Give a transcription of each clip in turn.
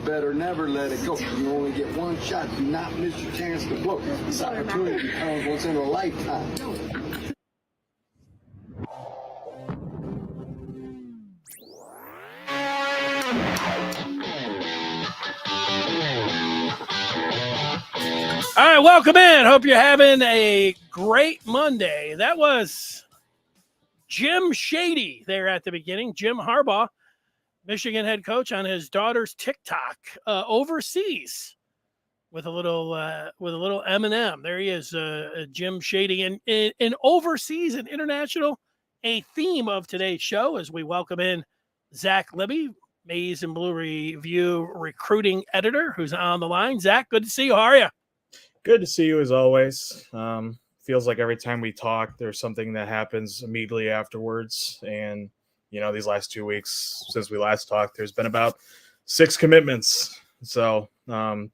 better never let it go. You only get one shot. Do not miss your chance to blow. This opportunity comes once in a lifetime. All right, welcome in. Hope you're having a great Monday. That was Jim Shady there at the beginning. Jim Harbaugh, Michigan head coach, on his daughter's TikTok overseas with a little M&M. There he is, Jim Shady, and in overseas and international, a theme of today's show as we welcome in Zach Libby, Maize and Blue Review recruiting editor, who's on the line. Zach, good to see you. How are you? Good to see you as always. Feels like every time we talk, there's something that happens immediately afterwards. And, these last 2 weeks since we last talked, there's been about 6 commitments. So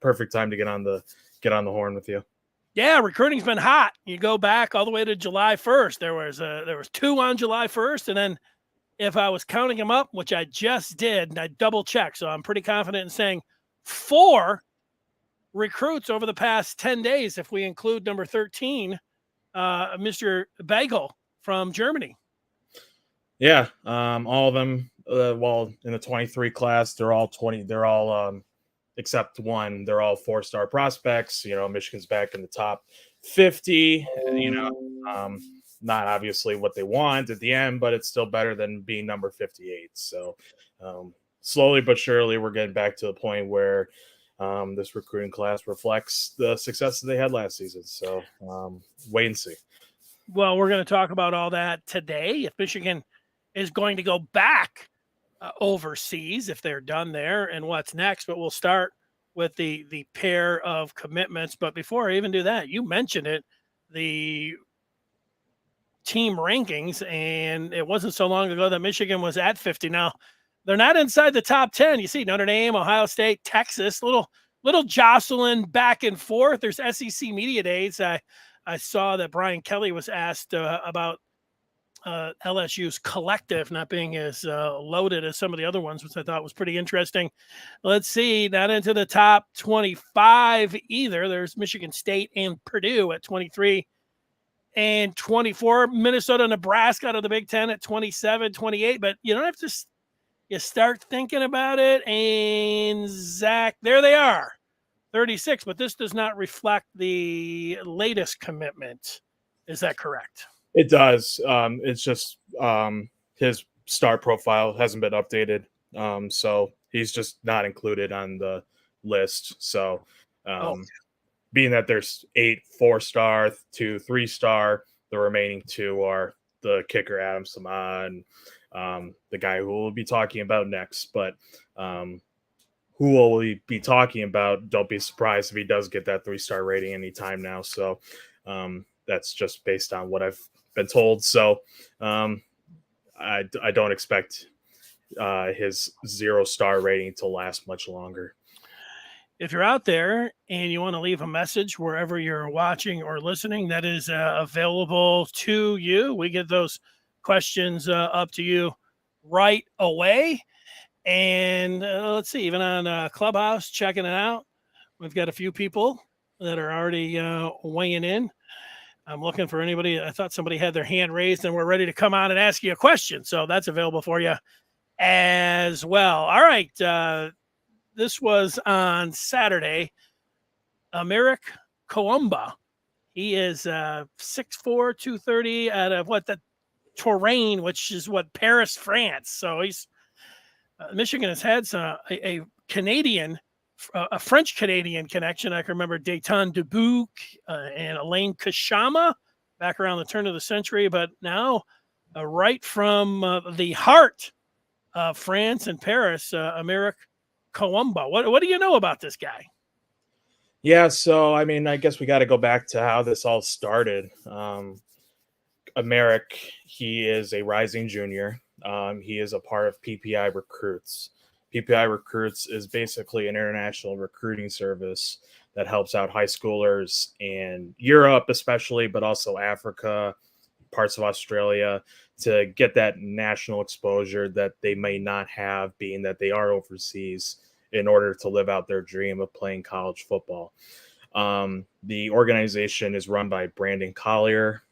perfect time to get on the horn with you. Yeah, recruiting's been hot. You go back all the way to July 1st. There was 2 on July 1st. And then if I was counting them up, which I just did, and I double checked, so I'm pretty confident in saying 4 recruits over the past 10 days, if we include number 13, Mr. Beigel from Germany. Yeah, all of them, in the 23 class, they're all except one, they're all 4-star prospects. Michigan's back in the top 50, not obviously what they want at the end, but it's still better than being number 58. So slowly but surely, we're getting back to the point where this recruiting class reflects the success that they had last season. So wait and see. Well, we're going to talk about all that today. If Michigan is going to go back overseas, if they're done there, and what's next. But we'll start with the pair of commitments. But before I even do that, you mentioned it, the team rankings, and it wasn't so long ago that Michigan was at 50. Now, they're not inside the top 10. You see Notre Dame, Ohio State, Texas, little jostling back and forth. There's SEC media days. I saw that Brian Kelly was asked about LSU's collective not being as loaded as some of the other ones, which I thought was pretty interesting. Let's see, not into the top 25 either. There's Michigan State and Purdue at 23 and 24. Minnesota, Nebraska out of the Big Ten at 27, 28. But you don't have to. You start thinking about it, and Zach, there they are, 36. But this does not reflect the latest commitment. Is that correct? It does. It's just his star profile hasn't been updated, so he's just not included on the list. So being that there's 8 4-star, 2 3-star, the remaining 2 are the kicker Adam Saman, the guy who we'll be talking about next. But who will we be talking about? Don't be surprised if he does get that 3-star rating anytime now. So that's just based on what I've been told. So I don't expect his 0-star rating to last much longer. If you're out there and you want to leave a message wherever you're watching or listening, that is available to you. We get those questions up to you right away. And let's see, even on Clubhouse, checking it out, we've got a few people that are already weighing in. I'm looking for anybody. I thought somebody had their hand raised and we're ready to come on and ask you a question. So that's available for you as well. All right. This was on Saturday. Aymeric Koumba. He is 6'4", 230 out of the Touraine, which is Paris, France. So he's Michigan has had a Canadian, a French-Canadian connection. I can remember Dayton Dubuc and Alain Kashama back around the turn of the century. But now right from the heart of France and Paris, Aymeric Koumba. What do you know about this guy? Yeah, so, I mean, I guess we got to go back to how this all started. Aymeric, he is a rising junior. He is a part of PPI Recruits. PPI Recruits is basically an international recruiting service that helps out high schoolers in Europe especially, but also Africa, parts of Australia, to get that national exposure that they may not have, being that they are overseas in order to live out their dream of playing college football. The organization is run by Brandon Collier.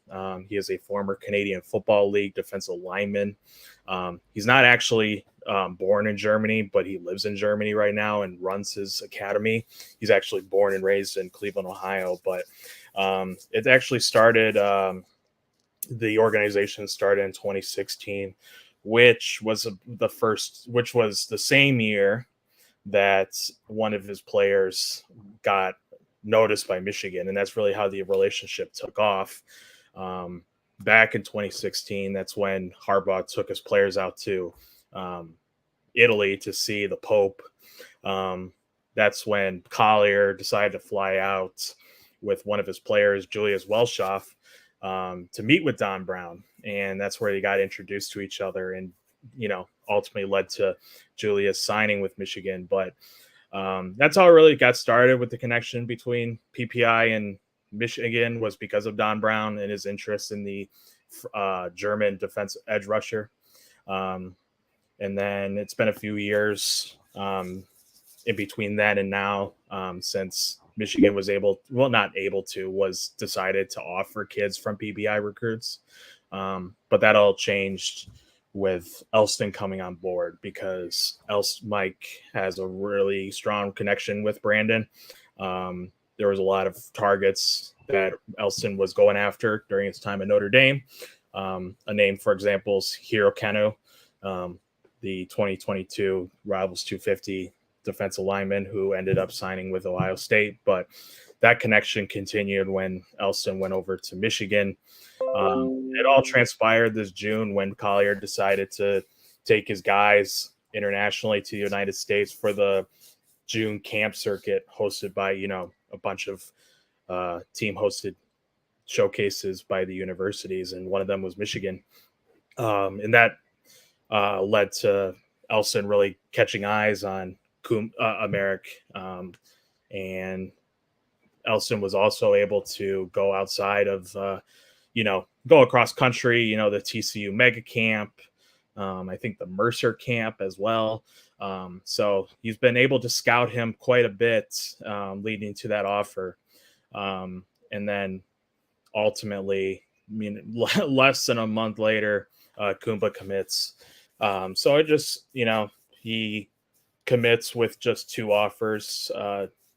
He is a former Canadian Football League defensive lineman. He's not actually born in Germany, but he lives in Germany right now and runs his academy. He's actually born and raised in Cleveland, Ohio, but it actually started, the organization started in 2016, which was the same year that one of his players got noticed by Michigan, and that's really how the relationship took off. Back in 2016, that's when Harbaugh took his players out to Italy to see the Pope. That's when Collier decided to fly out with one of his players, Julius Welschoff, to meet with Don Brown, and that's where they got introduced to each other, and ultimately led to Julius signing with Michigan. But that's how it really got started with the connection between PPI and Michigan, was because of Don Brown and his interest in the German defense edge rusher. And then it's been a few years in between then and now, since Michigan was was decided to offer kids from PPI recruits. But that all changed with Elston coming on board, because Mike has a really strong connection with Brandon. There was a lot of targets that Elston was going after during his time at Notre Dame. A name, for example, is Hiro Kenu, the 2022 Rivals 250 defensive lineman who ended up signing with Ohio State. But that connection continued when Elston went over to Michigan. It all transpired this June when Collier decided to take his guys internationally to the United States for the June camp circuit hosted by, a bunch of team-hosted showcases by the universities, and one of them was Michigan. And that led to Elston really catching eyes on Aymeric, and Elston was also able to go outside of, go across country, the TCU mega camp, I think the Mercer camp as well. So he's been able to scout him quite a bit, leading to that offer. And then ultimately, less than a month later, Koumba commits. So it just, he commits with just two offers.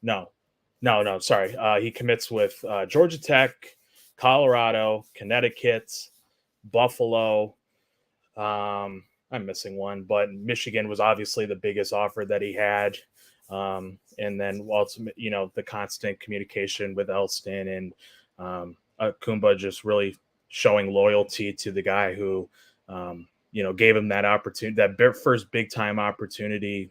He commits with Georgia Tech, Colorado, Connecticut, Buffalo. I'm missing one, but Michigan was obviously the biggest offer that he had. And then ultimately, the constant communication with Elston and Koumba just really showing loyalty to the guy who, gave him that opportunity, that first big time opportunity.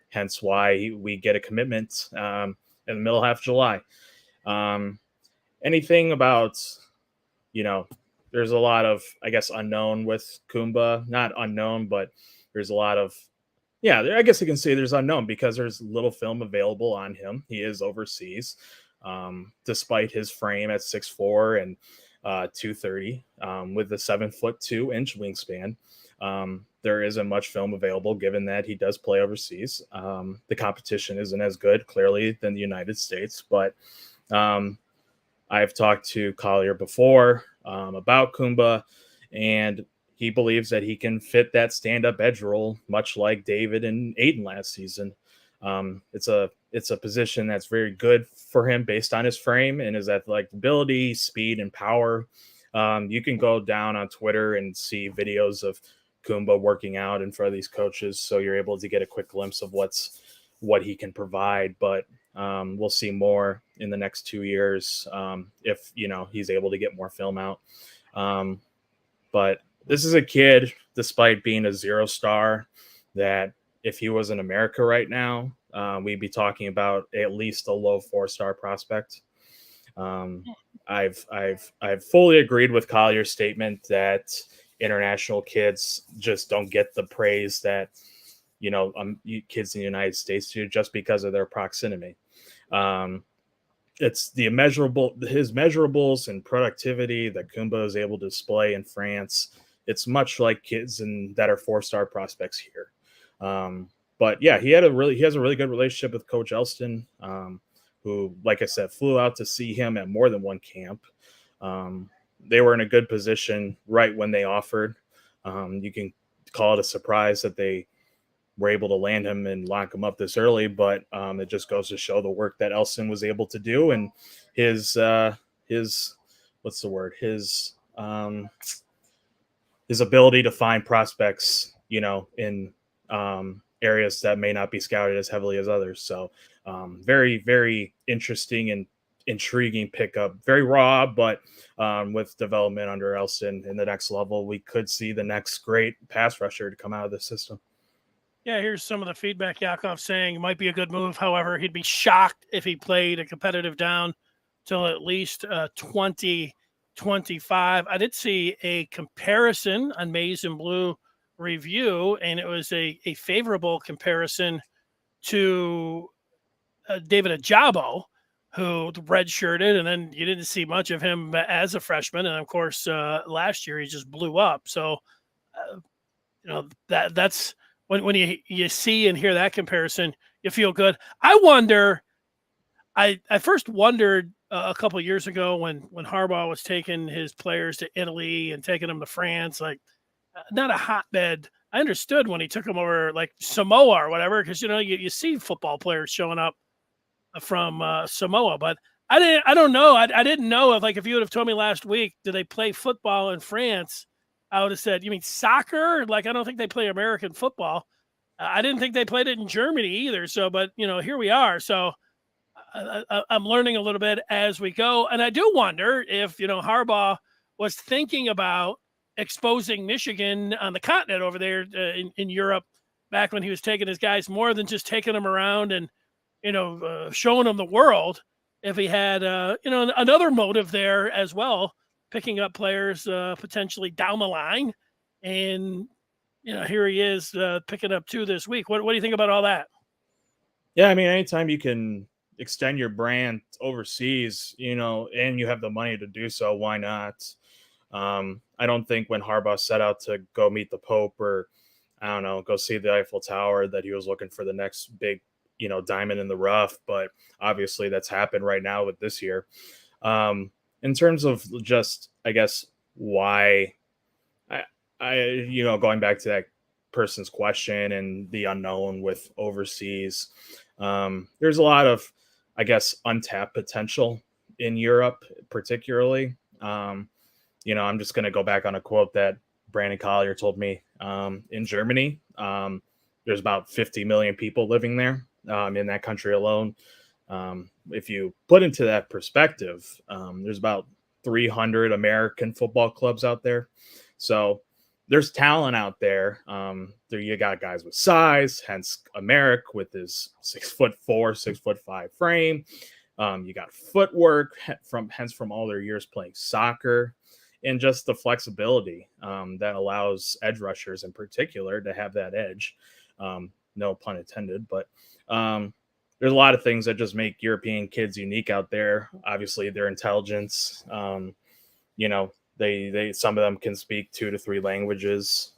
Hence why we get a commitment in the middle half of July. Anything about, there's a lot of, I guess, unknown with Koumba. Not unknown, but there's a lot of, I guess you can say there's unknown because there's little film available on him. He is overseas, despite his frame at 6'4" and 230, with a 7'2" wingspan. There isn't much film available given that he does play overseas. The competition isn't as good, clearly, than the United States, but I've talked to Collier before about Koumba, and he believes that he can fit that stand-up edge role, much like David and Aiden last season. It's a position that's very good for him based on his frame and his athletic ability, speed, and power. You can go down on Twitter and see videos of Koumba working out in front of these coaches, so you're able to get a quick glimpse of what he can provide. But we'll see more in the next 2 years if he's able to get more film out. But this is a kid, despite being a 0-star, that if he was in America right now, we'd be talking about at least a low 4-star prospect. I've fully agreed with Collier's statement that international kids just don't get the praise that kids in the United States do just because of their proximity. It's his measurables and productivity that Koumba is able to display in France. It's much like kids that are 4-star prospects here. But yeah, he has a really good relationship with Coach Elston, who, like I said, flew out to see him at more than one camp. They were in a good position right when they offered. You can call it a surprise that they were able to land him and lock him up this early, but it just goes to show the work that Elston was able to do, and his what's the word his ability to find prospects, in areas that may not be scouted as heavily as others. So very, very interesting and intriguing pickup. Very raw, but with development under Elston in the next level, we could see the next great pass rusher to come out of the system. Yeah, here's some of the feedback. Yakov saying it might be a good move. However, he'd be shocked if he played a competitive down till at least 2025. I did see a comparison on Maize and Blue review, and it was a favorable comparison to David Ajabo, who redshirted, and then you didn't see much of him as a freshman. And of course, last year he just blew up. So, that's when you see and hear that comparison, you feel good. I wonder. I first wondered a couple of years ago when Harbaugh was taking his players to Italy and taking them to France, like not a hotbed. I understood when he took them over like Samoa or whatever, because you see football players showing up from Samoa, but I don't know. I didn't know if you would have told me last week, do they play football in France? I would have said, you mean soccer? Like, I don't think they play American football. I didn't think they played it in Germany either. So, but here we are. So I'm learning a little bit as we go. And I do wonder if, Harbaugh was thinking about exposing Michigan on the continent over there in Europe back when he was taking his guys, more than just taking them around and, showing them the world. If he had, another motive there as well, picking up players potentially down the line. And, here he is picking up 2 this week. What do you think about all that? Yeah, I mean, anytime you can extend your brand overseas, and you have the money to do so, why not? I don't think when Harbaugh set out to go meet the Pope or, I don't know, go see the Eiffel Tower, that he was looking for the next big, diamond in the rough. But obviously that's happened right now with this year. In terms of just, I guess, why going back to that person's question and the unknown with overseas, there's a lot of, I guess, untapped potential in Europe, particularly. I'm just going to go back on a quote that Brandon Collier told me. In Germany, there's about 50 million people living there in that country alone. If you put into that perspective, there's about 300 American football clubs out there. So there's talent out there. There you got guys with size, hence Aymeric with his 6'4", 6'5" frame. You got footwork from all their years playing soccer, and just the flexibility that allows edge rushers in particular to have that edge. No pun intended, but there's a lot of things that just make European kids unique out there. Obviously, their intelligence. They some of them can speak 2 to 3 languages.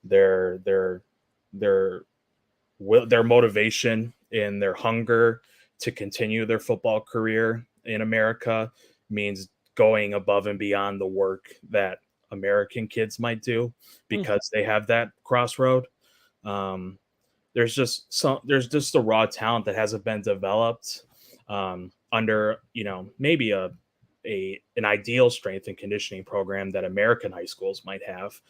Their motivation and their hunger to continue their football career in America means going above and beyond the work that American kids might do, because they have that crossroad. There's just the raw talent that hasn't been developed under, maybe an ideal strength and conditioning program that American high schools might have.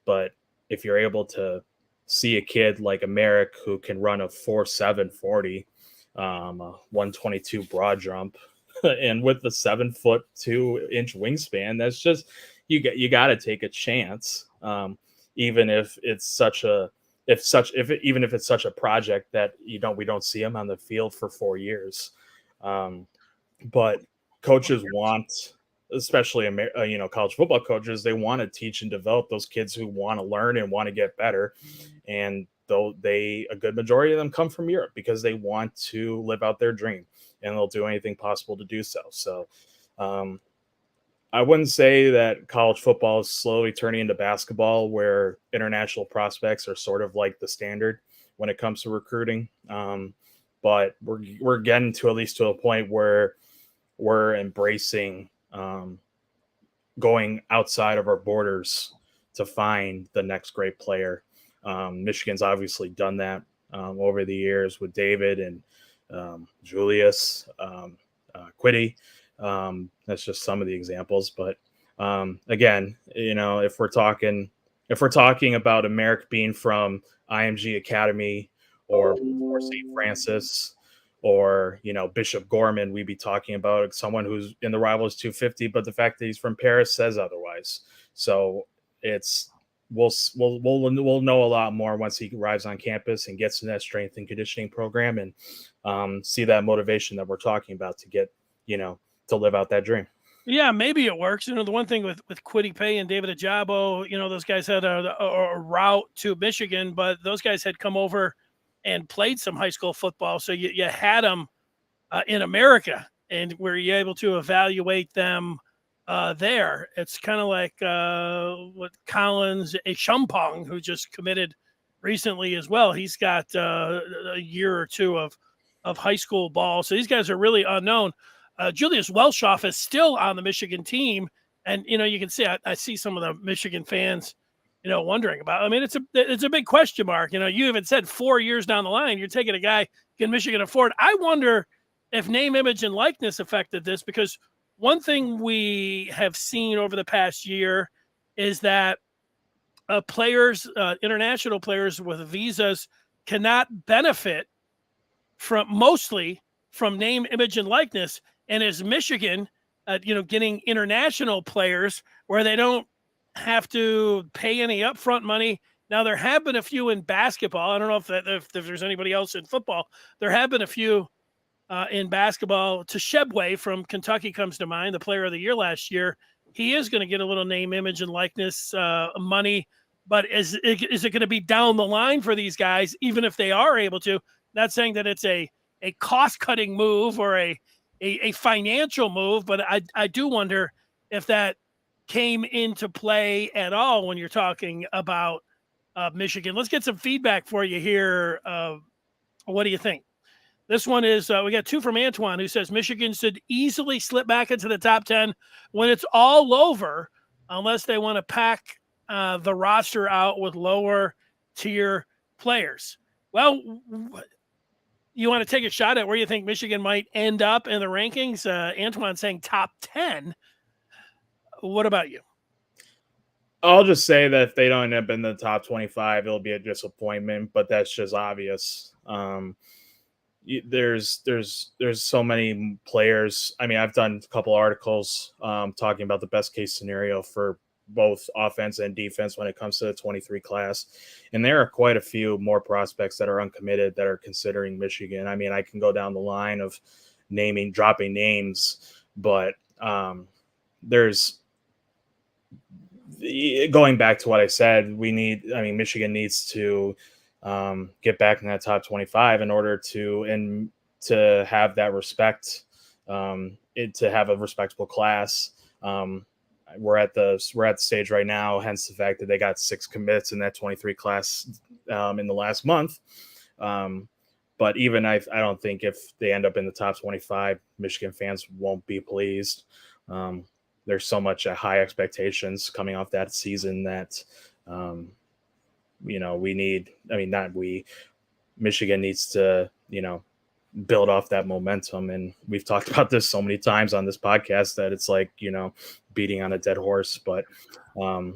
But if you're able to see a kid like Aymeric who can run a 4.7 40, 122 broad jump, and with the 7'2" wingspan, that's just, you got to take a chance, even if it's such a project that we don't see him on the field for 4 years. But coaches want, especially college football coaches, they want to teach and develop those kids who want to learn and want to get better. And though a good majority of them come from Europe because they want to live out their dream, and they'll do anything possible to do so. So I wouldn't say that college football is slowly turning into basketball, where international prospects are sort of like the standard. when it comes to recruiting. But we're getting to at least to a point where we're embracing going outside of our borders to find the next great player. Michigan's obviously done that over the years with David and Julius, Quiddy. That's just some of the examples. But again, if we're talking about Aymeric being from IMG Academy or St. Francis or Bishop Gorman, we'd be talking about someone who's in the Rivals 250. But the fact that he's from Paris says otherwise. So we'll know a lot more once he arrives on campus and gets in that strength and conditioning program and see that motivation that we're talking about to get to live out that dream. Yeah, maybe it works. The one thing with Quiddy Pay and David Ajabo, those guys had a route to Michigan, but those guys had come over and played some high school football. So you had them in America, and were you able to evaluate them there? It's kind of like what Collins Shumpong, who just committed recently as well. He's got a year or two of high school ball. So these guys are really unknown. Julius Welshoff is still on the Michigan team. And, you can see, I see some of the Michigan fans, wondering about, I mean, it's a big question mark. You even said 4 years down the line, you're taking a guy, can Michigan afford? I wonder if name, image, and likeness affected this, because one thing we have seen over the past year is that players, international players with visas cannot benefit mostly from name, image, and likeness. And as Michigan, getting international players where they don't have to pay any upfront money. Now, there have been a few in basketball. I don't know if there's anybody else in football. There have been a few in basketball. Tshebwe from Kentucky comes to mind, the player of the year last year. He is going to get a little name, image, and likeness money. But is it going to be down the line for these guys, even if they are able to? Not saying that it's a cost-cutting move or a financial move, but I do wonder if that came into play at all when you're talking about Michigan. Let's get some feedback for you here. What do you think? This one is, we got two from Antoine, who says Michigan should easily slip back into the top 10 when it's all over, unless they want to pack the roster out with lower tier players. Well, you want to take a shot at where you think Michigan might end up in the rankings? Antoine saying top 10. What about you? I'll just say that if they don't end up in the top 25, it'll be a disappointment, but that's just obvious. There's so many players. I mean, I've done a couple articles talking about the best case scenario for both offense and defense when it comes to the 23 class. And there are quite a few more prospects that are uncommitted that are considering Michigan. I mean, I can go down the line of dropping names, but there's going back to what I said, Michigan needs to get back in that top 25 in order to have that respect, to have a respectable class. We're at the stage right now, hence the fact that they got 6 commits in that 23 class in the last month. But even I don't think if they end up in the top 25, Michigan fans won't be pleased. There's so much high expectations coming off that season that, Michigan needs to, build off that momentum. And we've talked about this so many times on this podcast that it's like, beating on a dead horse, but I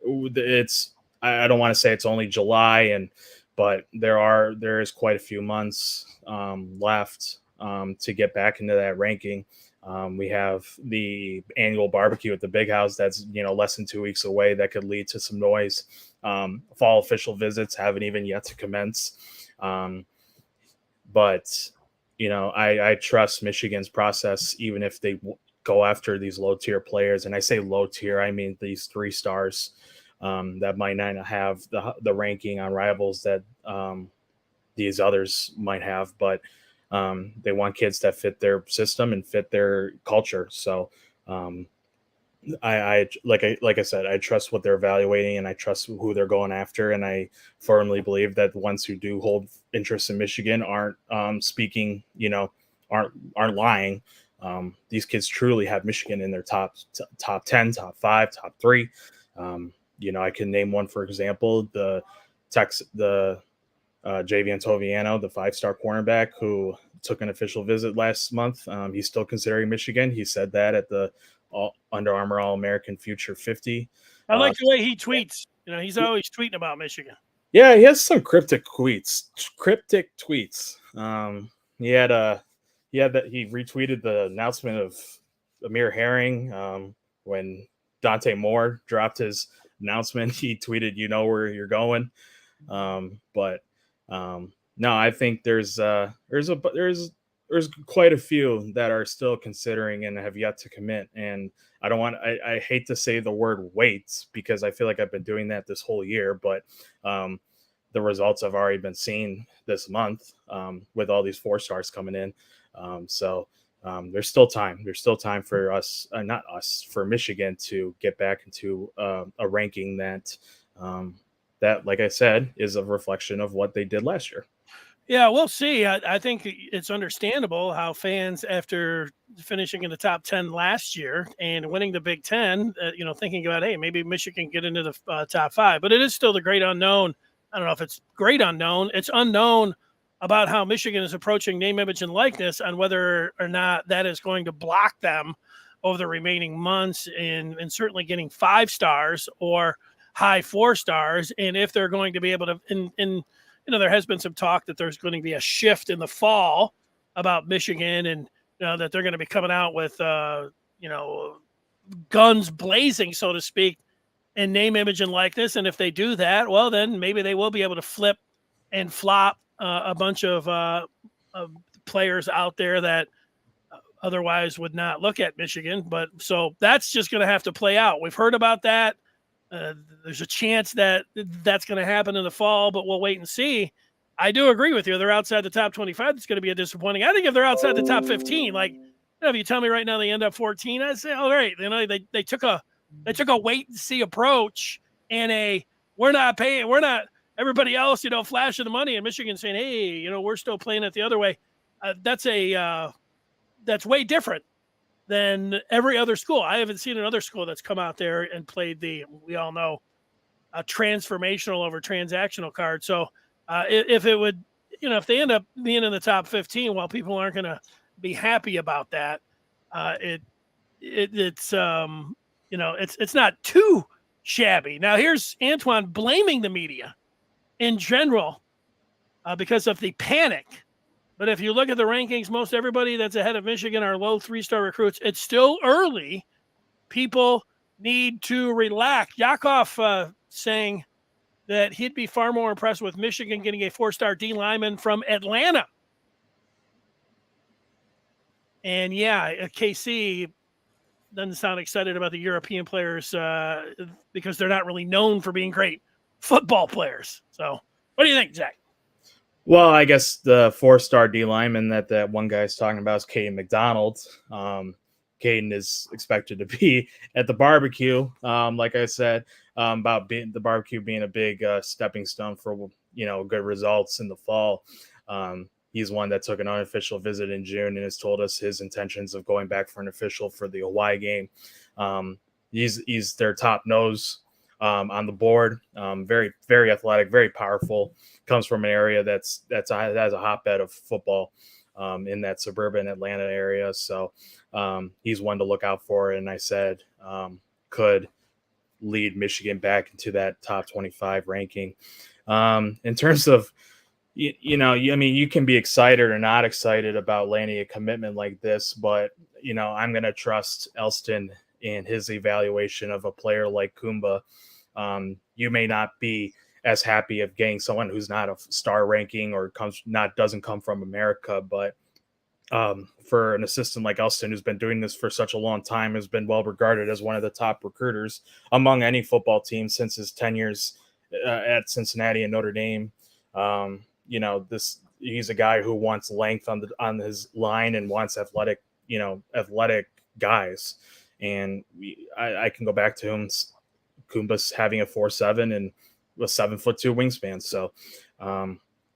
don't want to say it's only July, but there is quite a few months left to get back into that ranking. We have the annual barbecue at the Big House that's less than 2 weeks away. That could lead to some noise. Fall official visits haven't even yet to commence, but I trust Michigan's process, even if they go after these low tier players. And I say low tier, I mean these 3 stars that might not have the ranking on Rivals that these others might have, but they want kids that fit their system and fit their culture. So like I said, I trust what they're evaluating, and I trust who they're going after, and I firmly believe that the ones who do hold interest in Michigan aren't speaking, aren't lying. These kids truly have Michigan in their top 10, top 5, top 3. I can name one, for example, the Javian Toviano, the 5-star cornerback who took an official visit last month. He's still considering Michigan. He said that at the Under Armour All-American Future 50. I like the way he tweets. He's always tweeting about Michigan. Yeah, he has some cryptic tweets. He retweeted the announcement of Amir Herring when Dante Moore dropped his announcement. He tweeted, "You know where you're going." No, I think there's quite a few that are still considering and have yet to commit. And I hate to say the word wait, because I feel like I've been doing that this whole year, but the results have already been seen this month with all these 4-stars coming in. There's still time. There's still time for us, not us, for Michigan to get back into a ranking that, like I said, is a reflection of what they did last year. Yeah, we'll see. I think it's understandable how fans, after finishing in the top 10 last year and winning the Big Ten, thinking about, hey, maybe Michigan get into the top 5. But it is still the great unknown. I don't know if it's great unknown. It's unknown about how Michigan is approaching name, image, and likeness, on whether or not that is going to block them over the remaining months and certainly getting 5 stars or high 4 stars. And if they're going to be able to, there has been some talk that there's going to be a shift in the fall about Michigan, and that they're going to be coming out with guns blazing, so to speak, in name, image, and likeness. And if they do that, well, then maybe they will be able to flip and flop a bunch of players out there that otherwise would not look at Michigan. But so that's just going to have to play out. We've heard about that. There's a chance that that's going to happen in the fall, but we'll wait and see. I do agree with you. They're outside the top 25. It's going to be a disappointing. I think if they're outside the top 15, if you tell me right now they end up 14, I'd say, all right. They took a wait and see approach, and we're not everybody else, flashing the money, and Michigan saying, hey, we're still playing it the other way. That's way different than every other school. I haven't seen another school that's come out there and played we all know, a transformational over transactional card. So if it would, if they end up being in the top 15, while people aren't going to be happy about that, it's not too shabby. Now here's Antoine blaming the media in general because of the panic. But if you look at the rankings, most everybody that's ahead of Michigan are low 3-star recruits. It's still early. People need to relax. Yakov saying that he'd be far more impressed with Michigan getting a 4-star D lineman from Atlanta. And yeah, KC doesn't sound excited about the European players because they're not really known for being great football players. So what do you think, Zach? Well, I guess the 4-star D lineman that one guy's talking about is Caden McDonald. Caden is expected to be at the barbecue, like I said, about the barbecue being a big stepping stone for good results in the fall. He's one that took an unofficial visit in June and has told us his intentions of going back for an official for the Hawaii game. He's their top nose on the board. Very, very athletic, very powerful. Comes from an area that has a hotbed of football in that suburban Atlanta area. So he's one to look out for. And I said could lead Michigan back into that top 25 ranking. In terms of, you can be excited or not excited about landing a commitment like this, but, I'm going to trust Elston in his evaluation of a player like Koumba. You may not be as happy of getting someone who's not a star ranking or doesn't come from America, but for an assistant like Elston, who's been doing this for such a long time, has been well regarded as one of the top recruiters among any football team since his tenures at Cincinnati and Notre Dame. He's a guy who wants length on his line and wants athletic guys. And I can go back to him, Koumba's having a 4.7 and a 7'2" wingspan. So,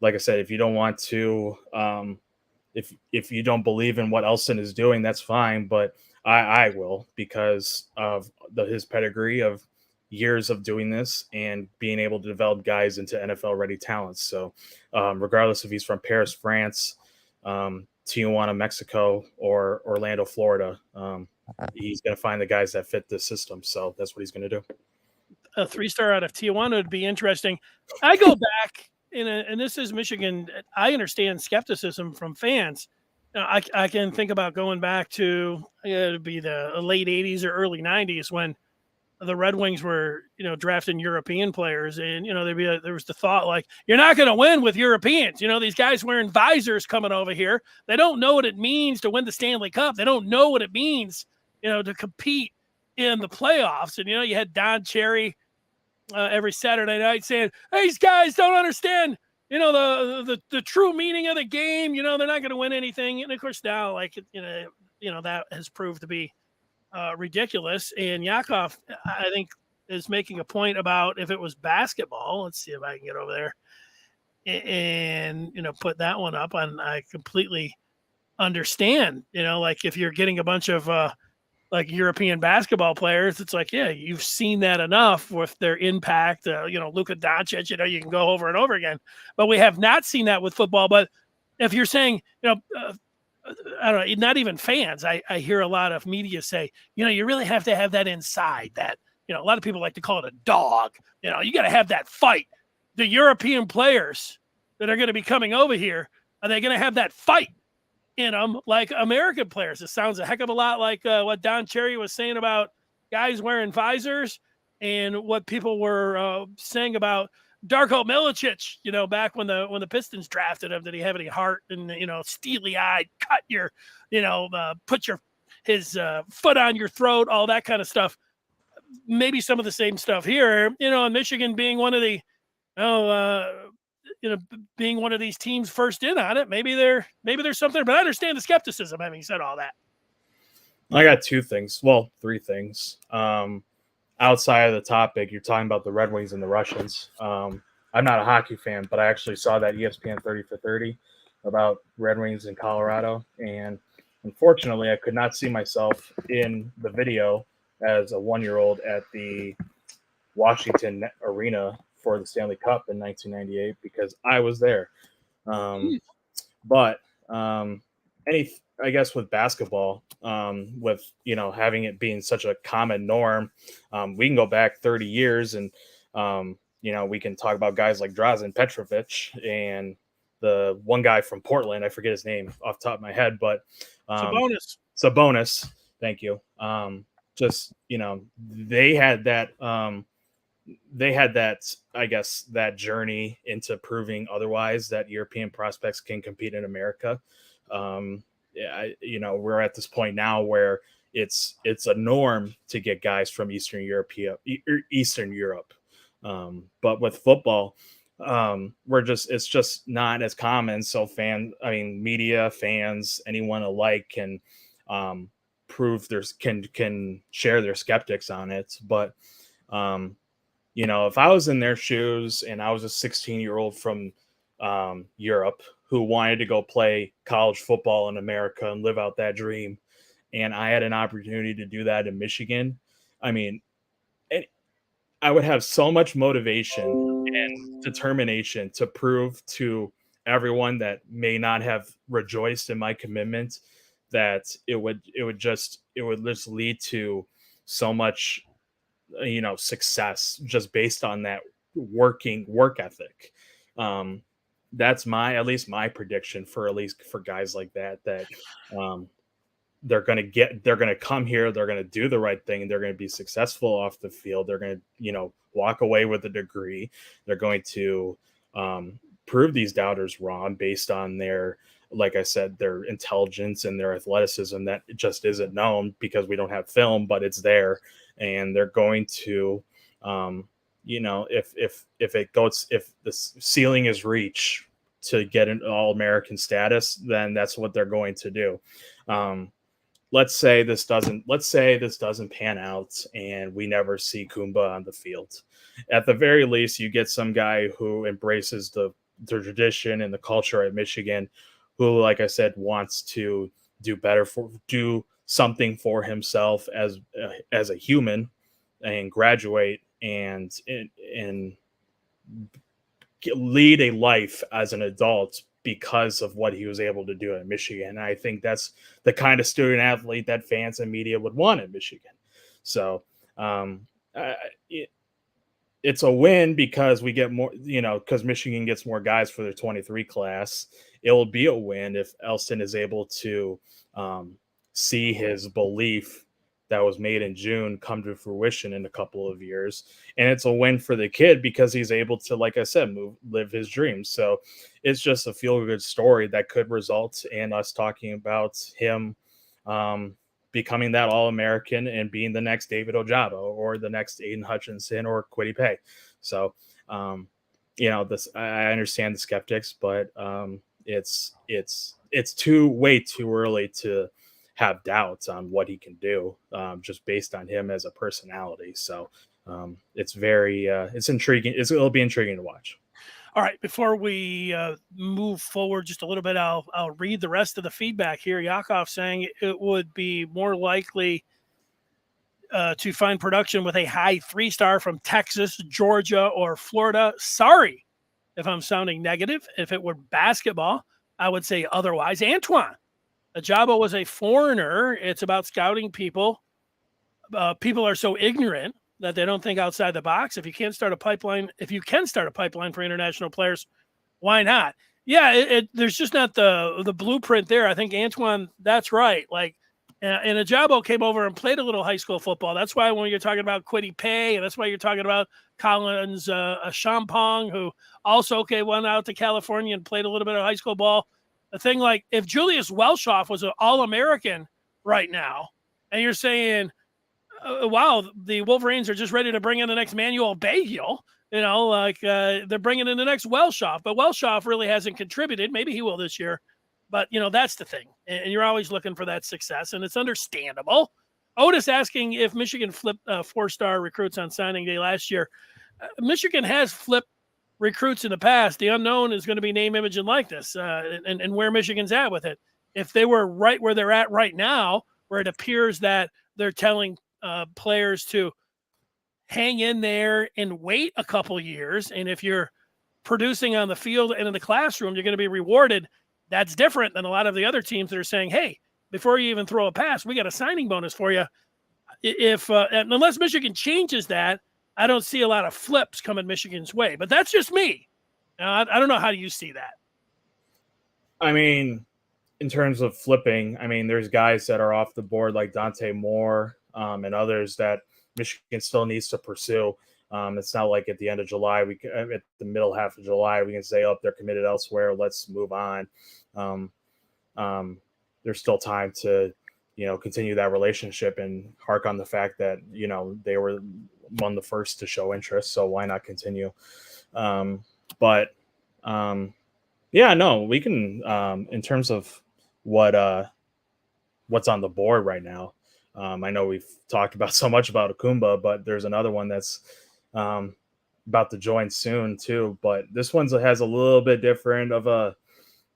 like I said, if you don't want to, if you don't believe in what Elston is doing, that's fine. But I will, because of his pedigree of years of doing this and being able to develop guys into NFL ready talents. So, regardless if he's from Paris, France, Tijuana, Mexico, or Orlando, Florida, he's going to find the guys that fit this system. So that's what he's going to do. A 3-star out of Tijuana would be interesting. I go back, and this is Michigan. I understand skepticism from fans. I can think about going back to it'd be the late 80s or early 90s when the Red Wings were, drafting European players, and there was the thought like, you're not going to win with Europeans. These guys wearing visors coming over here. They don't know what it means to win the Stanley Cup. They don't know what it means, to compete in the playoffs. And you had Don Cherry every Saturday night saying, hey, these guys don't understand, the true meaning of the game. They're not going to win anything. And of course now, like, that has proved to be ridiculous. And Yakov, I think, is making a point about if it was basketball. Let's see if I can get over there and put that one up. And I completely understand. Like if you're getting a bunch of like European basketball players, it's like, yeah, you've seen that enough with their impact. Luka Doncic, you can go over and over again. But we have not seen that with football. But if you're saying, I don't know, not even fans. I hear a lot of media say, you really have to have that inside that, a lot of people like to call it a dog. You got to have that fight. The European players that are going to be coming over here, are they going to have that fight in them like American players? It sounds a heck of a lot like what Don Cherry was saying about guys wearing visors and what people were saying about Darko Milicic, back when the Pistons drafted him. Did he have any heart? And steely-eyed, cut your, put his foot on your throat, all that kind of stuff. Maybe some of the same stuff here. In Michigan being one of the, being one of these teams first in on it. Maybe there's something. But I understand the skepticism. Having said all that, I got two things. Well, three things. Outside of the topic, you're talking about the Red Wings and the Russians. I'm not a hockey fan, but I actually saw that ESPN 30 for 30 about Red Wings in Colorado. And unfortunately, I could not see myself in the video as a 1-year-old at the Washington Arena for the Stanley Cup in 1998 because I was there. But I guess with basketball, with having it being such a common norm, we can go back 30 years and we can talk about guys like Drazen Petrovic and the one guy from Portland. I forget his name off the top of my head, but Sabonis. Thank you. They had that. I guess that journey into proving otherwise that European prospects can compete in America. We're at this point now where it's a norm to get guys from Eastern Europe. But with football, it's just not as common. So media, fans, anyone alike can prove can share their skeptics on it. But if I was in their shoes and I was a 16-year-old from Europe who wanted to go play college football in America and live out that dream, and I had an opportunity to do that in Michigan, I would have so much motivation and determination to prove to everyone that may not have rejoiced in my commitment that it would just lead to so much success just based on that work ethic. That's at least my prediction for guys like that they're going to come here, they're going to do the right thing, and they're going to be successful off the field. They're going to walk away with a degree. They're going to prove these doubters wrong based on their, like I said, their intelligence and their athleticism that just isn't known because we don't have film, but it's there. And they're going to, if the ceiling is reached to get an All-American status, then that's what they're going to do. let's say this doesn't pan out and we never see Koumba on the field. At the very least, you get some guy who embraces the tradition and the culture at Michigan, who, like I said, wants to do something for himself as a human and graduate and lead a life as an adult because of what he was able to do at Michigan. And I think that's the kind of student athlete that fans and media would want at Michigan. So it's a win because we get more, because Michigan gets more guys for their 23 class. It will be a win if Elston is able to see his belief that was made in June come to fruition in a couple of years. And it's a win for the kid because he's able to, like I said, live his dreams. So it's just a feel-good story that could result in us talking about him becoming that All-American and being the next David Ojabo or the next Aiden Hutchinson or Kwity Paye. So, I understand the skeptics, but it's way too early to have doubts on what he can do, just based on him as a personality. So it's intriguing. It'll be intriguing to watch. All right, before we move forward just a little bit, I'll read the rest of the feedback here. Yakov saying it would be more likely to find production with a high 3-star from Texas, Georgia, or Florida. Sorry if I'm sounding negative. If it were basketball, I would say otherwise. Antoine, Ojabo was a foreigner. It's about scouting people. People are so ignorant that they don't think outside the box. If you can start a pipeline for international players, why not? Yeah, there's just not the blueprint there. I think Antoine, that's right. Like, and Ojabo came over and played a little high school football. That's why when you're talking about Kwity Paye, and that's why you're talking about Collins Champong, who also went out to California and played a little bit of high school ball. The thing, like, if Julius Welshoff was an All-American right now, and you're saying, wow, the Wolverines are just ready to bring in the next Manuel Beigel, they're bringing in the next Welshoff, but Welshoff really hasn't contributed. Maybe he will this year, but, that's the thing. And you're always looking for that success, and it's understandable. Otis asking if Michigan flipped 4-star recruits on signing day last year. Michigan has flipped recruits in the past. The unknown is going to be name, image, and likeness, and where Michigan's at with it. If they were right where they're at right now, where it appears that they're telling players to hang in there and wait a couple years, and if you're producing on the field and in the classroom, you're going to be rewarded. That's different than a lot of the other teams that are saying, hey, before you even throw a pass, we got a signing bonus for you. Unless Michigan changes that, I don't see a lot of flips coming Michigan's way, but that's just me. I don't know. How do you see that? I mean, in terms of flipping, there's guys that are off the board like Dante Moore and others that Michigan still needs to pursue. It's not like at the end of July, at the middle half of July, we can say, oh, they're committed elsewhere. Let's move on. There's still time to, continue that relationship and hark on the fact that, they were one of the first to show interest. So why not continue? We can, in terms of what's on the board right now. I know we've talked about so much about Koumba, but there's another one that's about to join soon too. But this one has a little bit different of a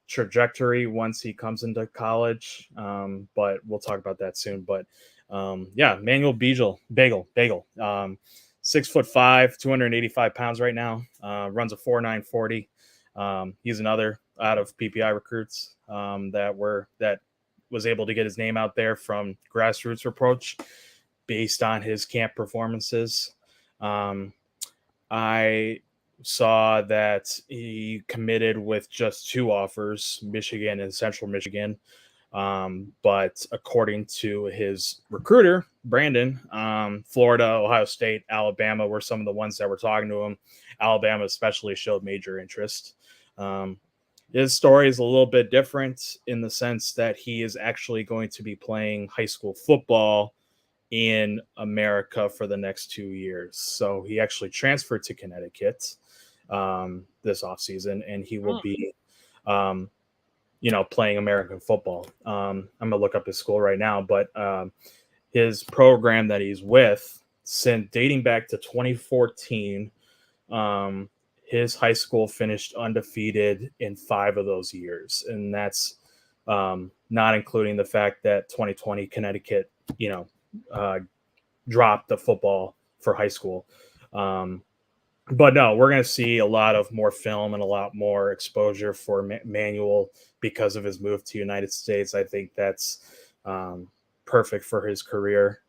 trajectory once he comes into college. But we'll talk about that soon. But Manuel Beigel, 6'5", 285 pounds right now. Runs a 4.9 40. He's another out of PPI recruits that was able to get his name out there from grassroots approach based on his camp performances. I saw that he committed with just 2 offers, Michigan and Central Michigan. But according to his recruiter, Brandon, Florida, Ohio State, Alabama were some of the ones that were talking to him. Alabama especially showed major interest. His story is a little bit different in the sense that he is actually going to be playing high school football in America for the next 2 years. So he actually transferred to Connecticut this offseason, and he will be playing American football. I'm gonna look up his school right now, but his program that he's with, since dating back to 2014, his high school finished undefeated in 5 of those years, and that's not including the fact that 2020 Connecticut, dropped the football for high school. But no, we're going to see a lot of more film and a lot more exposure for Manuel because of his move to United States. I think that's perfect for his career.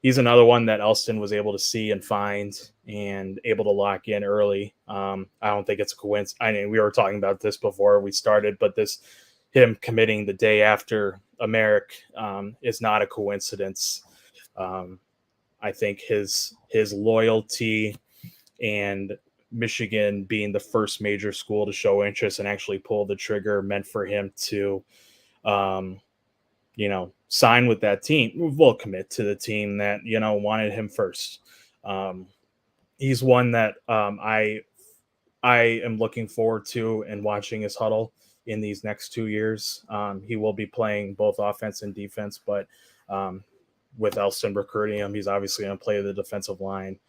He's another one that Elston was able to see and find and able to lock in early. I don't think it's a coincidence. I mean, we were talking about this before we started, but him committing the day after Aymeric is not a coincidence. I think his loyalty and Michigan being the first major school to show interest and actually pull the trigger meant for him to, sign with that team. We'll commit to the team that, wanted him first. He's one that I am looking forward to and watching his huddle in these next 2 years. He will be playing both offense and defense, but with Elston recruiting him, he's obviously going to play the defensive line.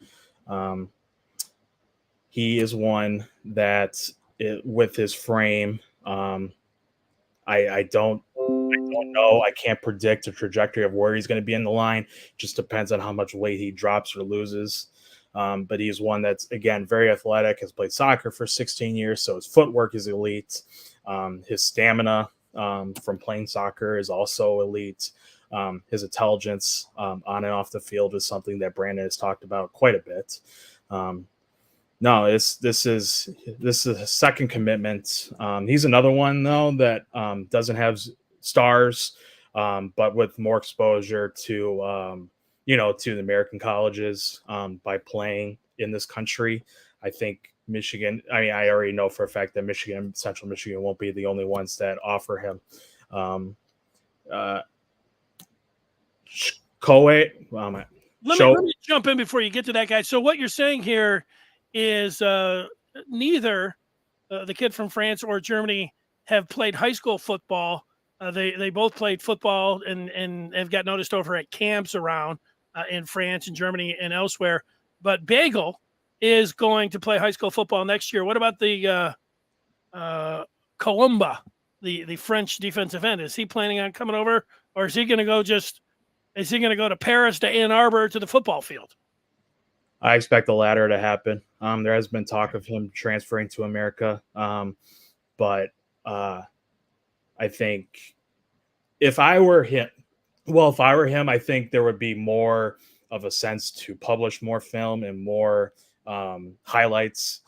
He is one that with his frame, I don't know. I can't predict the trajectory of where he's going to be in the line. It just depends on how much weight he drops or loses. But he's one that's, again, very athletic, has played soccer for 16 years, so his footwork is elite. His stamina from playing soccer is also elite. His intelligence on and off the field is something that Brandon has talked about quite a bit. No, this is a second commitment. He's another one though that doesn't have stars, but with more exposure to to the American colleges by playing in this country. I think Michigan. I mean, I already know for a fact that Michigan, Central Michigan, won't be the only ones that offer him. Let me jump in before you get to that guy. So what you're saying here is neither the kid from France or Germany have played high school football. They both played football and have got noticed over at camps around in France and Germany and elsewhere. But Beigel is going to play high school football next year. What about the Koumba, the French defensive end? Is he planning on coming over, or is he going to go to Paris, to Ann Arbor, to the football field? I expect the latter to happen. There has been talk of him transferring to America, but I think if I were him, I think there would be more of a sense to publish more film and more highlights,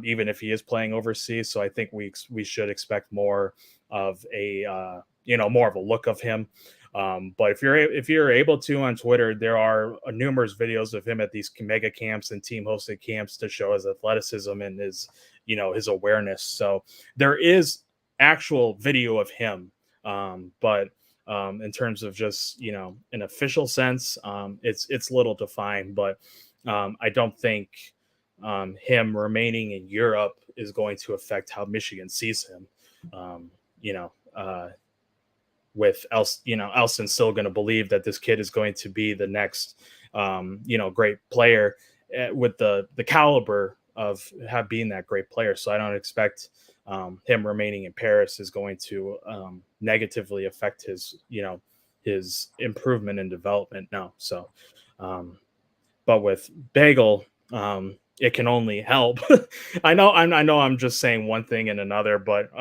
even if he is playing overseas. So I think we should expect more of a more of a look of him. But if you're able to on Twitter, there are numerous videos of him at these mega camps and team hosted camps to show his athleticism and his awareness. So there is actual video of him. But in terms of just, an official sense, it's little defined, but I don't think him remaining in Europe is going to affect how Michigan sees him. With Elston still going to believe that this kid is going to be the next, great player with the caliber of being that great player. So I don't expect him remaining in Paris is going to negatively affect his improvement and development. No. So, but with Beigel, it can only help. I know I'm just saying one thing and another, but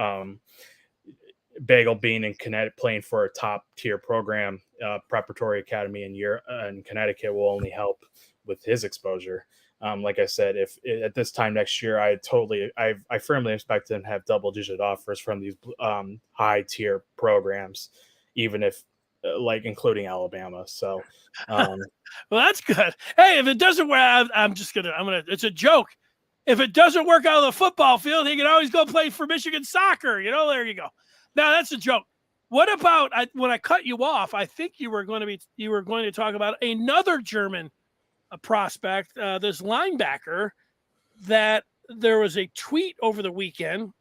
Beigel being in Connecticut, playing for a top tier program, preparatory academy in Connecticut will only help with his exposure. Like I said, if at this time next year, I firmly expect him to have double digit offers from these high tier programs, even if including Alabama. So, well, that's good. Hey, if it doesn't work, it's a joke. If it doesn't work out on the football field, he can always go play for Michigan soccer. There you go. Now that's a joke. What about when I cut you off? I think you were going to talk about another German prospect, this linebacker, that there was a tweet over the weekend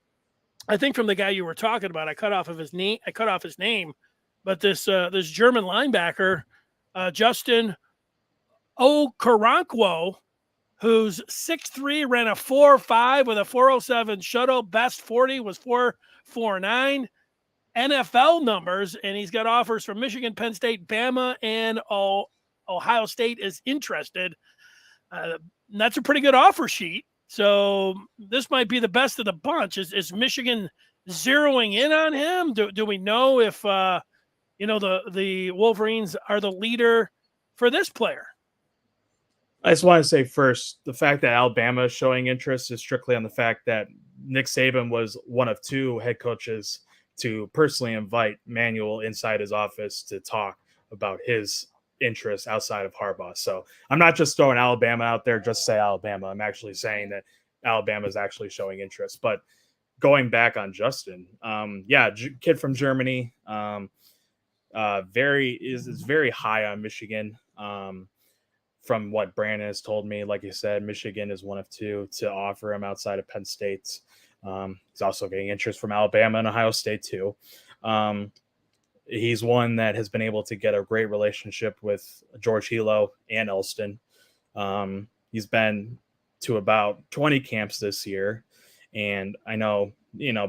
I think from the guy you were talking about, I cut off his name, but this German linebacker, Justin Okoronkwo, who's 6'3", ran a 4.5 with a 4.07 shuttle. Best 40 was 4.49. NFL numbers, and he's got offers from Michigan, Penn State, Bama, and Ohio State is interested. That's a pretty good offer sheet. So this might be the best of the bunch. Is Michigan zeroing in on him? Do we know if the Wolverines are the leader for this player? I just want to say first, the fact that Alabama is showing interest is strictly on the fact that Nick Saban was one of 2 head coaches to personally invite Manuel inside his office to talk about his interests outside of Harbaugh. So I'm not just throwing Alabama out there just to say Alabama. I'm actually saying that Alabama is actually showing interest. But going back on Justin, kid from Germany, is very high on Michigan. From what Brandon has told me, like you said, Michigan is one of 2 to offer him outside of Penn State. He's also getting interest from Alabama and Ohio State too. He's one that has been able to get a great relationship with George Hilo and Elston. He's been to about 20 camps this year. And I know,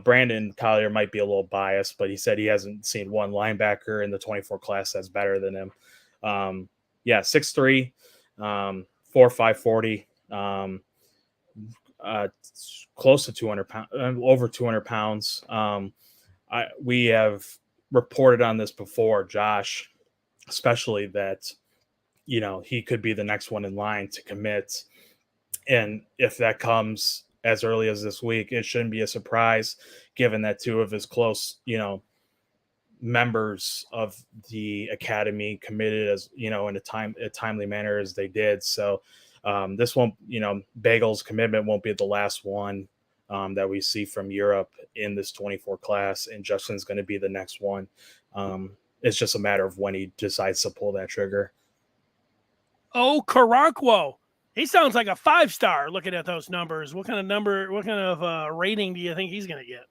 Brandon Collier might be a little biased, but he said he hasn't seen one linebacker in the 24 class that's better than him. 6'3", 4.5 40, close to 200 pounds, over 200 pounds. We have reported on this before, Josh, especially that, he could be the next one in line to commit. And if that comes as early as this week, it shouldn't be a surprise given that 2 of his close, members of the academy committed as, in a timely manner as they did. So this won't, Beigel's commitment won't be the last one that we see from Europe in this 24 class, and Justin's going to be the next one. It's just a matter of when he decides to pull that trigger. Okoronkwo. He sounds like a 5-star looking at those numbers. What kind of rating do you think he's going to get?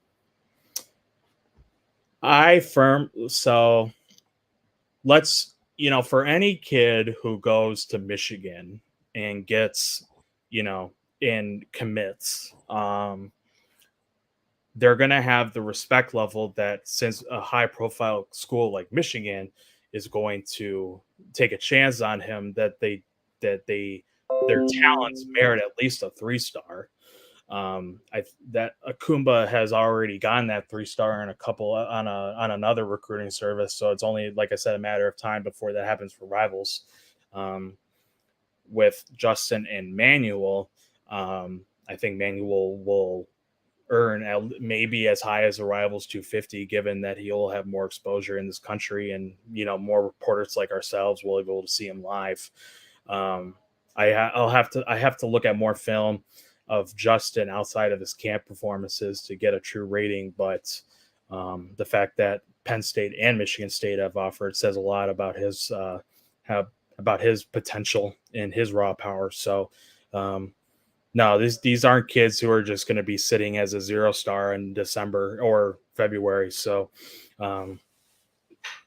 So let's, for any kid who goes to Michigan and gets, and commits, they're going to have the respect level that, since a high profile school like Michigan is going to take a chance on him, that their talents merit at least a 3-star. That Koumba has already gotten that 3-star in a couple on another recruiting service. So it's only, like I said, a matter of time before that happens for Rivals. With Justin and Manuel, I think Manuel will earn maybe as high as a Rivals 250, given that he'll have more exposure in this country, and more reporters like ourselves will be able to see him live. I have to look at more film of Justin outside of his camp performances to get a true rating, but the fact that Penn State and Michigan State have offered says a lot about his potential and his raw power. So no, these aren't kids who are just going to be sitting as a 0-star in December or February. So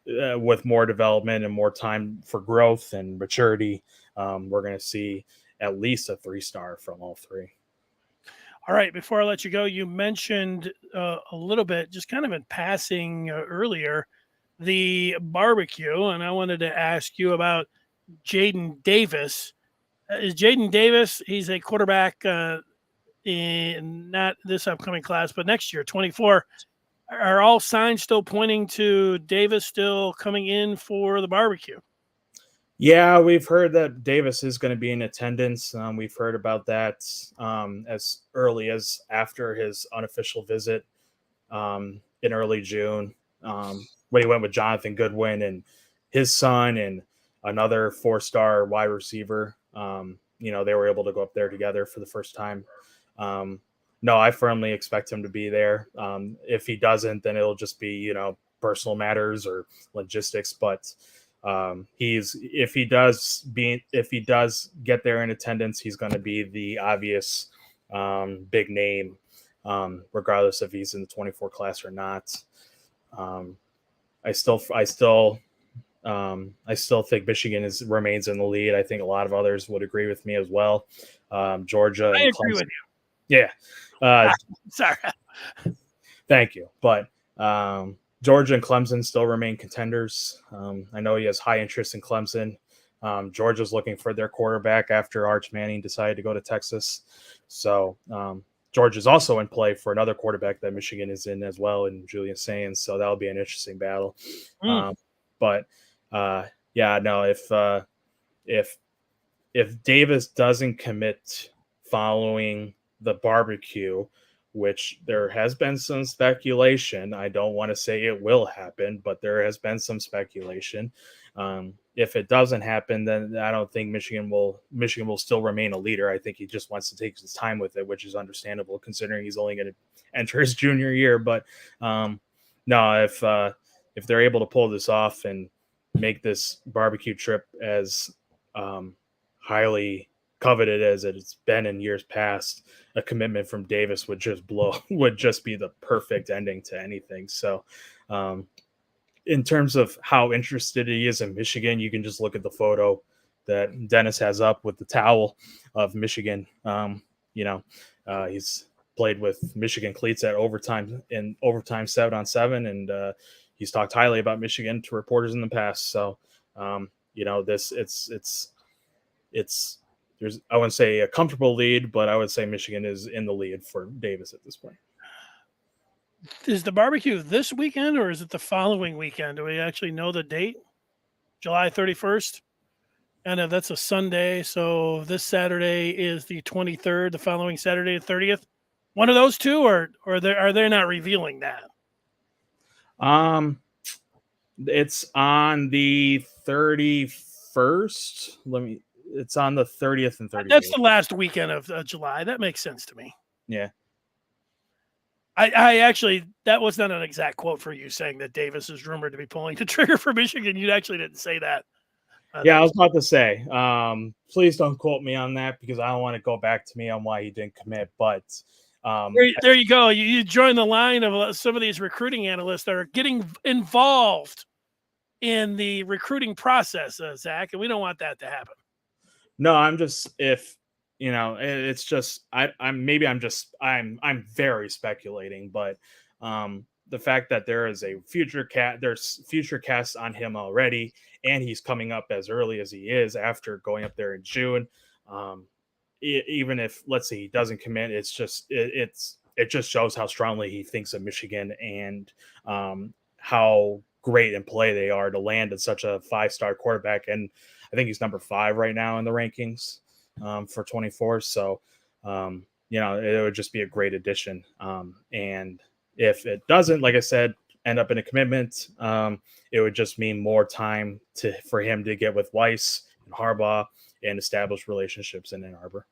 with more development and more time for growth and maturity, we're going to see at least a 3-star from all 3. All right. Before I let you go, you mentioned a little bit, just kind of in passing earlier, the barbecue, and I wanted to ask you about Jaydn Davis. Is Jaydn Davis? He's a quarterback in not this upcoming class, but next year, 24. Are all signs still pointing to Davis still coming in for the barbecue? Yeah, we've heard that Davis is going to be in attendance. We've heard about that as early as after his unofficial visit in early June, when he went with Jonathan Goodwin and his son and another 4-star wide receiver. They were able to go up there together for the first time. No, I firmly expect him to be there. If he doesn't, then it'll just be, personal matters or logistics. But if he does get there in attendance, he's going to be the obvious big name regardless if he's in the 24 class or not. I still think Michigan remains in the lead. I think a lot of others would agree with me as well. Georgia I and agree Clemson. with you. Yeah. Sorry. Thank you. But Georgia and Clemson still remain contenders. I know he has high interest in Clemson. Georgia's looking for their quarterback after Arch Manning decided to go to Texas. So Georgia's also in play for another quarterback that Michigan is in as well, in Julian Sains. So that'll be an interesting battle. But if Davis doesn't commit following the barbecue, which there has been some speculation, I don't want to say it will happen, but there has been some speculation. If it doesn't happen, then I don't think Michigan will still remain a leader. I think he just wants to take his time with it, which is understandable considering he's only going to enter his junior year. But no, if they're able to pull this off and make this barbecue trip as highly coveted as it's been in years past, a commitment from Davis would just be the perfect ending to anything. So in terms of how interested he is in Michigan, you can just look at the photo that Dennis has up with the towel of Michigan. He's played with Michigan cleats at overtime 7-on-7, and he's talked highly about Michigan to reporters in the past. So it's there's, I wouldn't say a comfortable lead, but I would say Michigan is in the lead for Davis at this point. Is the barbecue this weekend or is it the following weekend? Do we actually know the date? July 31st? And that's a Sunday. So this Saturday is the 23rd, the following Saturday, the 30th. One of those two, or are they not revealing that? It's on the 31st. It's on the 30th and 31st. That's the last weekend of July. That makes sense to me. Yeah. I actually, that was not an exact quote for you saying that Davis is rumored to be pulling the trigger for Michigan. You actually didn't say that. I was about to say, please don't quote me on that because I don't want to go back to me on why he didn't commit. But there you go. You join the line of some of these recruiting analysts that are getting involved in the recruiting process, Zach, and we don't want that to happen. No, I'm just it's just I'm very speculating, but the fact that there is a there's future casts on him already, and he's coming up as early as he is after going up there in June. Even if, let's say, he doesn't commit, it just shows how strongly he thinks of Michigan and how great in play they are to land at such a 5-star quarterback. And I think he's number 5 right now in the rankings for 24. So, it would just be a great addition. And if it doesn't, like I said, end up in a commitment, it would just mean more time for him to get with Weiss and Harbaugh and establish relationships in Ann Arbor.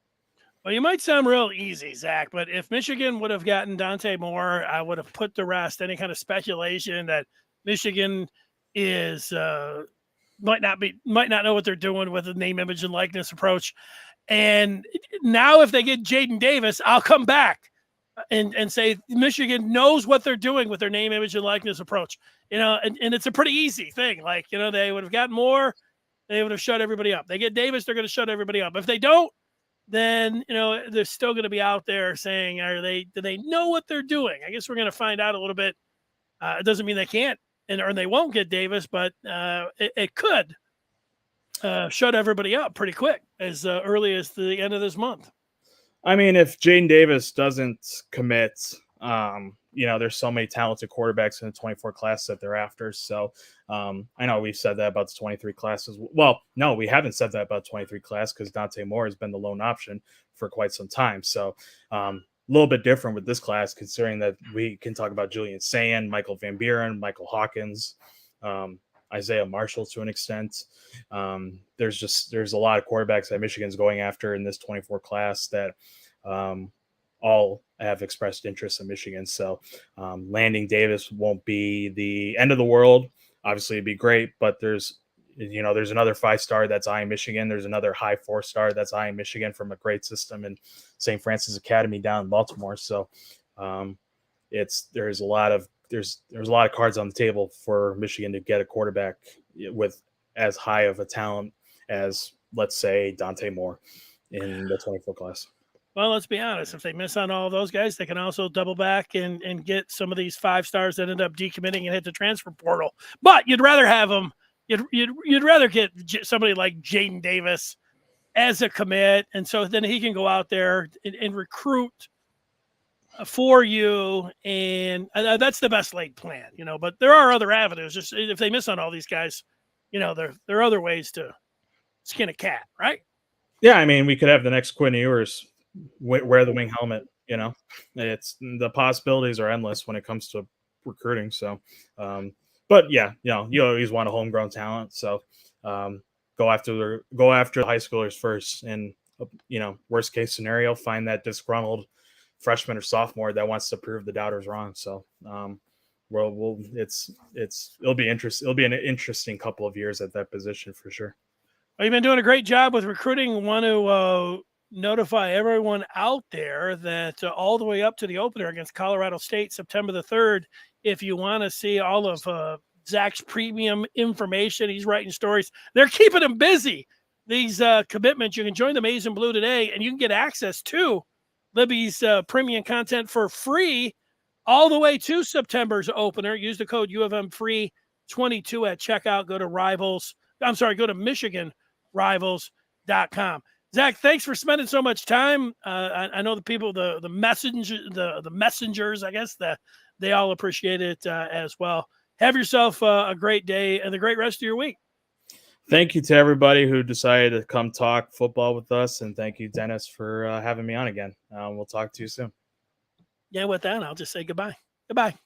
Well, you might sound real easy, Zach, but if Michigan would have gotten Dante Moore, I would have put to rest any kind of speculation that Michigan is might not know what they're doing with the name, image, and likeness approach. And now if they get Jaydn Davis, I'll come back and say Michigan knows what they're doing with their name, image, and likeness approach. And it's a pretty easy thing. Like, they would have gotten Moore, they would have shut everybody up. They get Davis, they're going to shut everybody up. If they don't, then, they're still going to be out there saying, do they know what they're doing? I guess we're going to find out a little bit. It doesn't mean they can't or they won't get Davis, but it could shut everybody up pretty quick as early as the end of this month. I mean, if Jaydn Davis doesn't commit, there's so many talented quarterbacks in the 24 class that they're after. So I know we've said that about the 23 classes. Well, no, we haven't said that about 23 class because Dante Moore has been the lone option for quite some time. So a little bit different with this class, considering that we can talk about Julian Sayin, Michael Van Buren, Michael Hawkins, Isaiah Marshall to an extent. There's a lot of quarterbacks that Michigan's going after in this 24 class that all have expressed interest in Michigan. So landing Davis won't be the end of the world. Obviously it'd be great, but there's another 5-star that's eyeing Michigan. There's another high 4-star that's eyeing Michigan from a great system in St. Francis Academy down in Baltimore. So there's a lot of cards on the table for Michigan to get a quarterback with as high of a talent as, let's say, Dante Moore in the 24 class. Well, let's be honest. If they miss on all those guys, they can also double back and get some of these 5 stars that end up decommitting and hit the transfer portal. But you'd rather have them. You'd rather get somebody like Jaydn Davis as a commit, and so then he can go out there and recruit for you, and that's the best laid plan, But there are other avenues. Just if they miss on all these guys, there are other ways to skin a cat, right? Yeah, I mean, we could have the next Quinn Ewers wear the wing helmet. It's the possibilities are endless when it comes to recruiting. So, but yeah, you always want a homegrown talent. So, go after the high schoolers first, and worst case scenario, find that disgruntled freshman or sophomore that wants to prove the doubters wrong. So, it'll be interesting. It'll be an interesting couple of years at that position for sure. Well, you've been doing a great job with recruiting. Want to notify everyone out there that all the way up to the opener against Colorado State, September the 3rd, if you want to see all of Zach's premium information, he's writing stories. They're keeping him busy. These commitments, you can join the Maize and Blue today, and you can get access to Libby's premium content for free all the way to September's opener. Use the code UFMFree22 at checkout. Go to MichiganRivals.com. Zach, thanks for spending so much time. I know the people, the messengers, I guess, they all appreciate it as well. Have yourself a great day and a great rest of your week. Thank you to everybody who decided to come talk football with us, and thank you, Dennis, for having me on again. We'll talk to you soon. Yeah, with that, I'll just say goodbye. Goodbye.